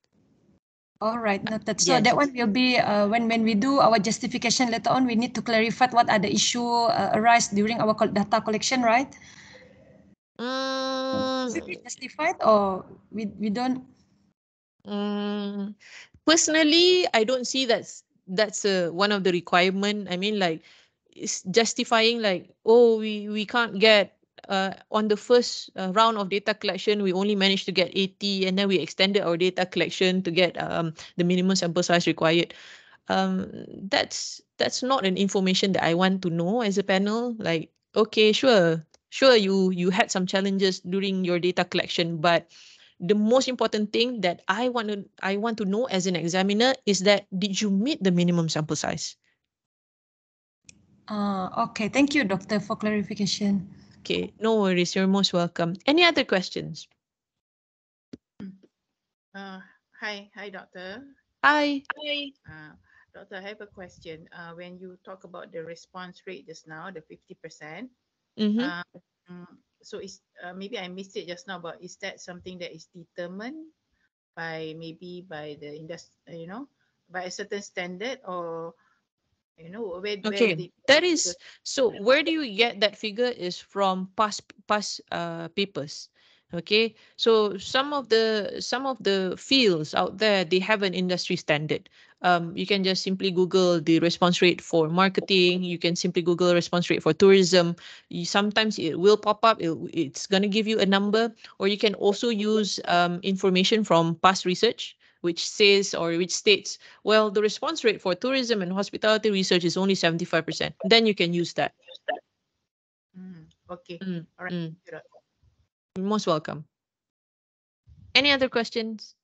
All right, noted. So Yes. that one will be when we do our justification later on, we need to clarify what are the issue arise during our data collection, right? Is it justified or we don't? Personally, I don't see that's one of the requirement. I mean, like, it's justifying like, oh, we can't get on the first round of data collection, we only managed to get 80, and then we extended our data collection to get the minimum sample size required. That's not an information that I want to know as a panel. Like, okay, sure, you had some challenges during your data collection, but the most important thing that I want to know as an examiner is that did you meet the minimum sample size? Okay, thank you, Doctor, for clarification. Okay, no worries. You're most welcome. Any other questions? Hi, Doctor. Hi. Doctor, I have a question. When you talk about the response rate just now, the 50%, so is maybe I missed it just now, but is that something that is determined by the industry, by a certain standard, or where Okay, that is, so where do you get that figure is from past papers. Okay, so some of the fields out there, they have an industry standard. You can just simply Google the response rate for marketing. You can simply Google response rate for tourism. Sometimes it will pop up. It's going to give you a number, or you can also use information from past research, which says or which states, well, the response rate for tourism and hospitality research is only 75%. Then you can use that. Okay. All right. You're most welcome. Any other questions?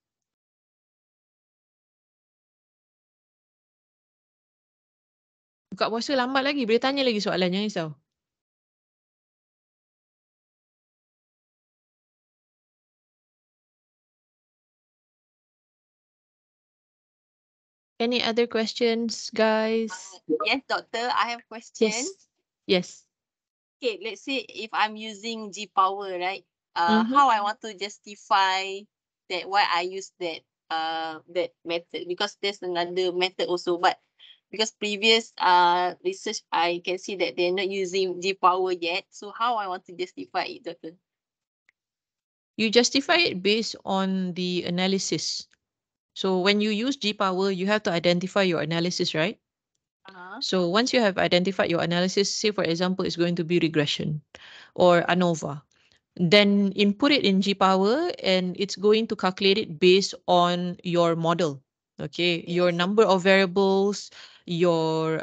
Buka puasa lambat lagi. Boleh tanya lagi soalan, jangan risau. Any other questions, guys? Yes, doctor, I have a question. Yes. Okay, let's say if I'm using G power, right? How I want to justify that why I use that that method, because there's another method also, but because previous research I can see that they're not using G power yet. So how I want to justify it, doctor? You justify it based on the analysis. So when you use G power, you have to identify your analysis, right? So once you have identified your analysis, say for example, it's going to be regression or ANOVA, then input it in G power and it's going to calculate it based on your model. Okay, your number of variables, your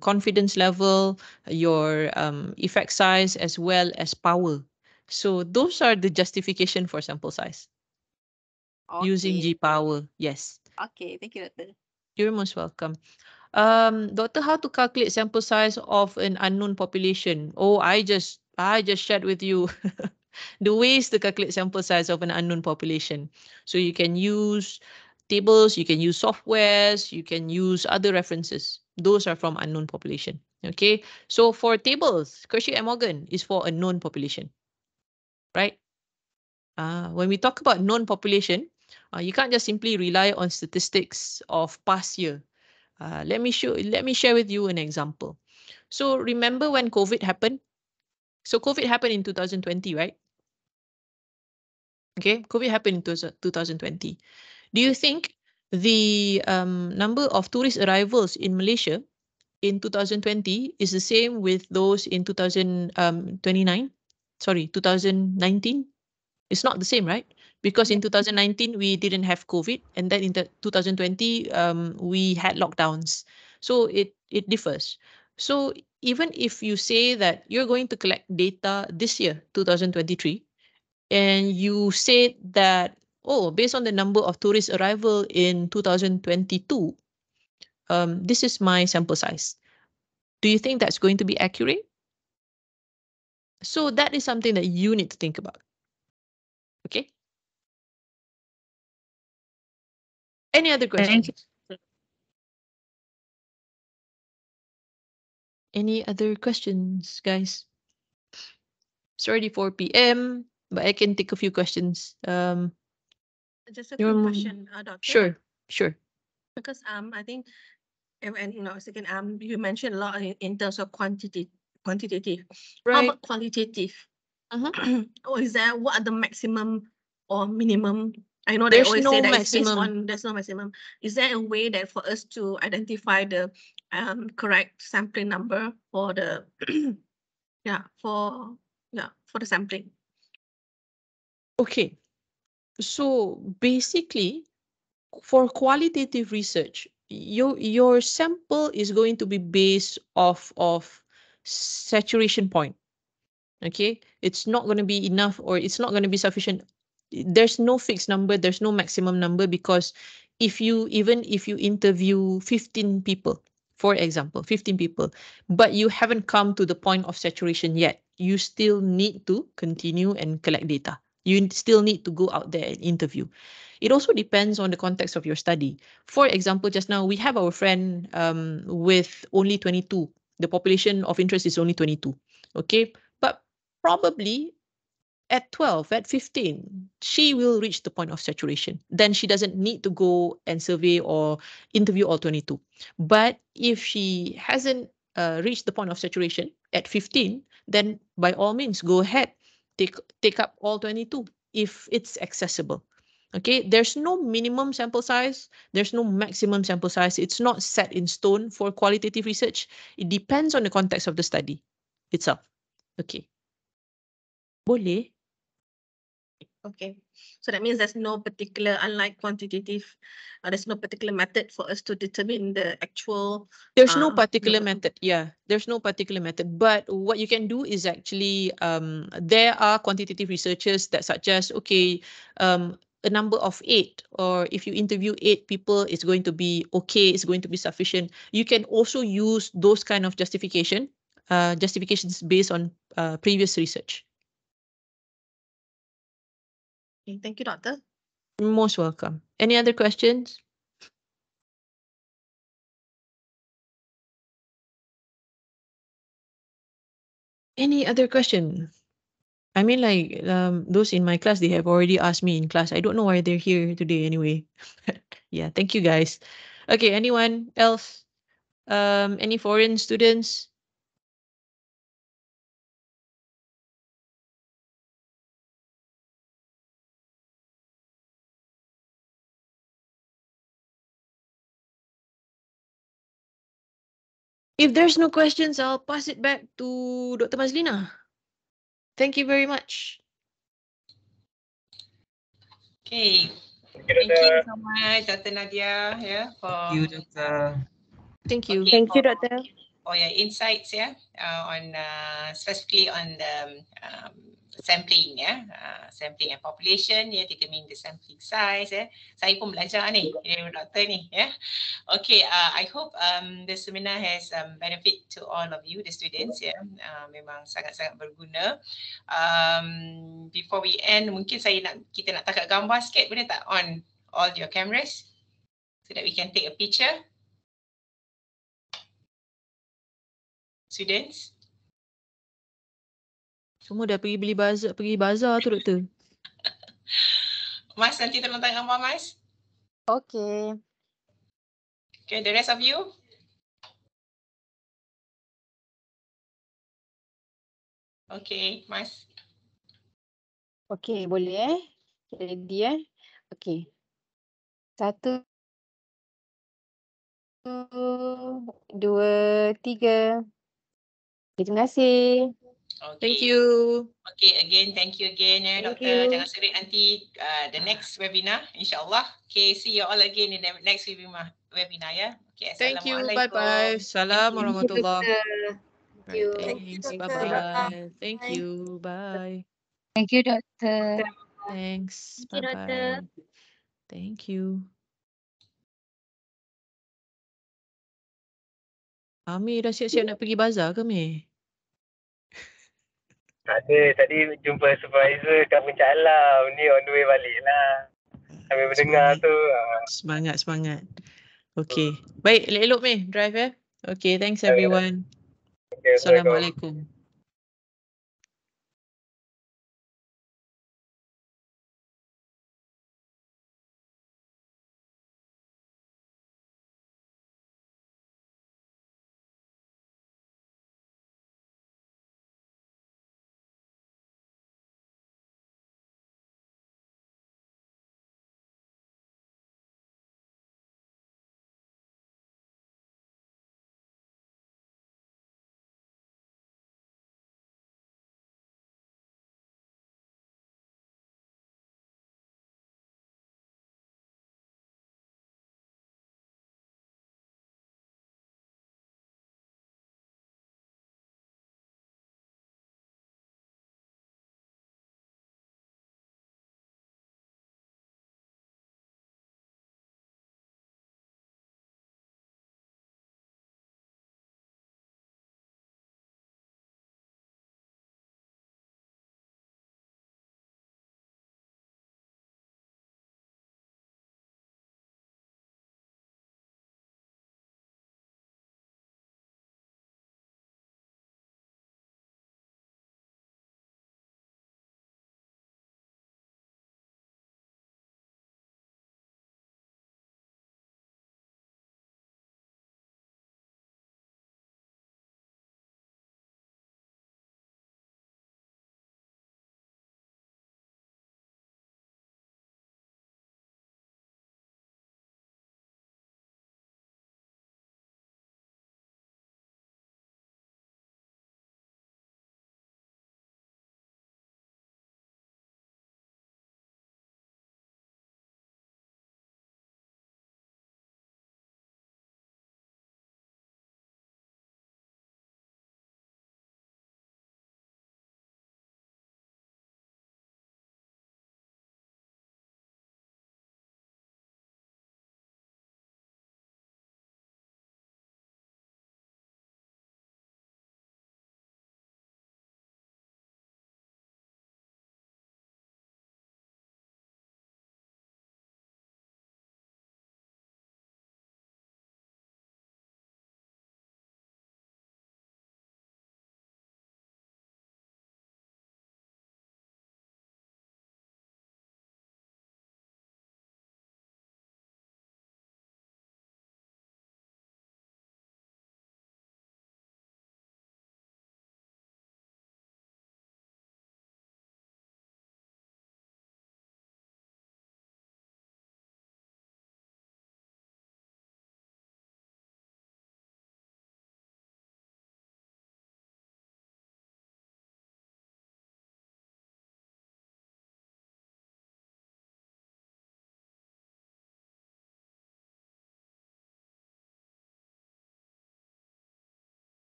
confidence level, your effect size, as well as power. So those are the justification for sample size. Using G power. Yes. Okay, thank you, doctor. You're most welcome. Doctor, how to calculate sample size of an unknown population? Oh, I just shared with you the ways to calculate sample size of an unknown population. So you can use tables, you can use softwares, you can use other references. Those are from unknown population. Okay. So for tables, Kershey and Morgan is for a known population, right? When we talk about known population, you can't just simply rely on statistics of past year. Let me share with you an example. So remember when COVID happened? So COVID happened in 2020, right? Okay, COVID happened in 2020. Do you think the number of tourist arrivals in Malaysia in 2020 is the same with those in 2019? It's not the same, right? Because in 2019 we didn't have COVID, and then in 2020 we had lockdowns. So it differs. So even if you say that you're going to collect data this year, 2023, and you said that, oh, based on the number of tourist arrival in 2022, this is my sample size. Do you think that's going to be accurate? So that is something that you need to think about. Okay. Any other questions? Any other questions, guys? It's already 4 p.m., but I can take a few questions. Just a you quick want- question, Doctor. Sure. Because I think, and second, you mentioned a lot in terms of quantitative. How Right. about qualitative? Uh-huh. Or is there, what are the maximum or minimum? I know they There's always no say that it's based maximum. on, there's no maximum. Is there a way that for us to identify the correct sampling number for the for the sampling? Okay. So basically, for qualitative research, your sample is going to be based off of saturation point. Okay, it's not going to be enough, or it's not going to be sufficient. There's no fixed number, there's no maximum number, because even if you interview 15 people, for example, 15 people, but you haven't come to the point of saturation yet, you still need to continue and collect data. You still need to go out there and interview. It also depends on the context of your study. For example, just now we have our friend with only 22. The population of interest is only 22. Okay, but probably at 12, at 15, she will reach the point of saturation. Then she doesn't need to go and survey or interview all 22. But if she hasn't reached the point of saturation at 15, then by all means, go ahead, take up all 22 if it's accessible. Okay, there's no minimum sample size, there's no maximum sample size. It's not set in stone for qualitative research. It depends on the context of the study itself. Okay. Boleh. Okay, so that means there's no particular, unlike quantitative, there's no particular method for us to determine the actual. There's no particular method. Yeah, there's no particular method. But what you can do is actually, there are quantitative researchers that suggest, okay, a number of 8, or if you interview 8 people, it's going to be okay, it's going to be sufficient. You can also use those kind of justifications based on previous research. Okay, thank you, Doctor. Most welcome. Any other questions? Any other question? I mean, like, those in my class, they have already asked me in class. I don't know why they're here today anyway. Yeah, thank you guys. Okay, anyone else? Any foreign students? If there's no questions, I'll pass it back to Dr. Mazlina. Thank you very much. Okay. Thank you so much, Dr. Nadia, Thank you, Doctor. Thank you. Okay, Thank you, Doctor. for your insights, on specifically on the sampling, sampling and population, determine the sampling size, Saya pun belajar ni, doktor ni, Okay, I hope the seminar has benefit to all of you, the students, memang sangat-sangat berguna. Before we end, mungkin kita nak tangkap gambar sikit, boleh tak on all your cameras so that we can take a picture? Students? Semua dah pergi bazar tu, doktor. Mas, nanti tolong tangkap gambar, Mas. Okay. Okay, the rest of you? Okay, Mas. Okay, boleh ready Okay. 1, 2, 3. Okay, terima kasih. Okay. Thank you. Okay, again, thank you again, Doktor. Jangan serik nanti the next webinar, insyaAllah. Okay, see you all again in the next webinar, Okay, Thank you. Assalamualaikum. Bye-bye. Salam warahmatullah. Thank you. Thanks. Bye-bye. Thank you. Bye. Thank you, Doctor. Thanks. Thank you, Doctor. Bye-bye. Thank you. Amir dah siap-siap nak pergi bazar ke, Amir? Ada, tadi jumpa supervisor kat Puncak Alam. Ni on the way balik lah. Sambil mendengar tu. Semangat. Okay. Baik, elok-elok, Meh. Drive, Okay, thanks everyone. Okay, Assalamualaikum.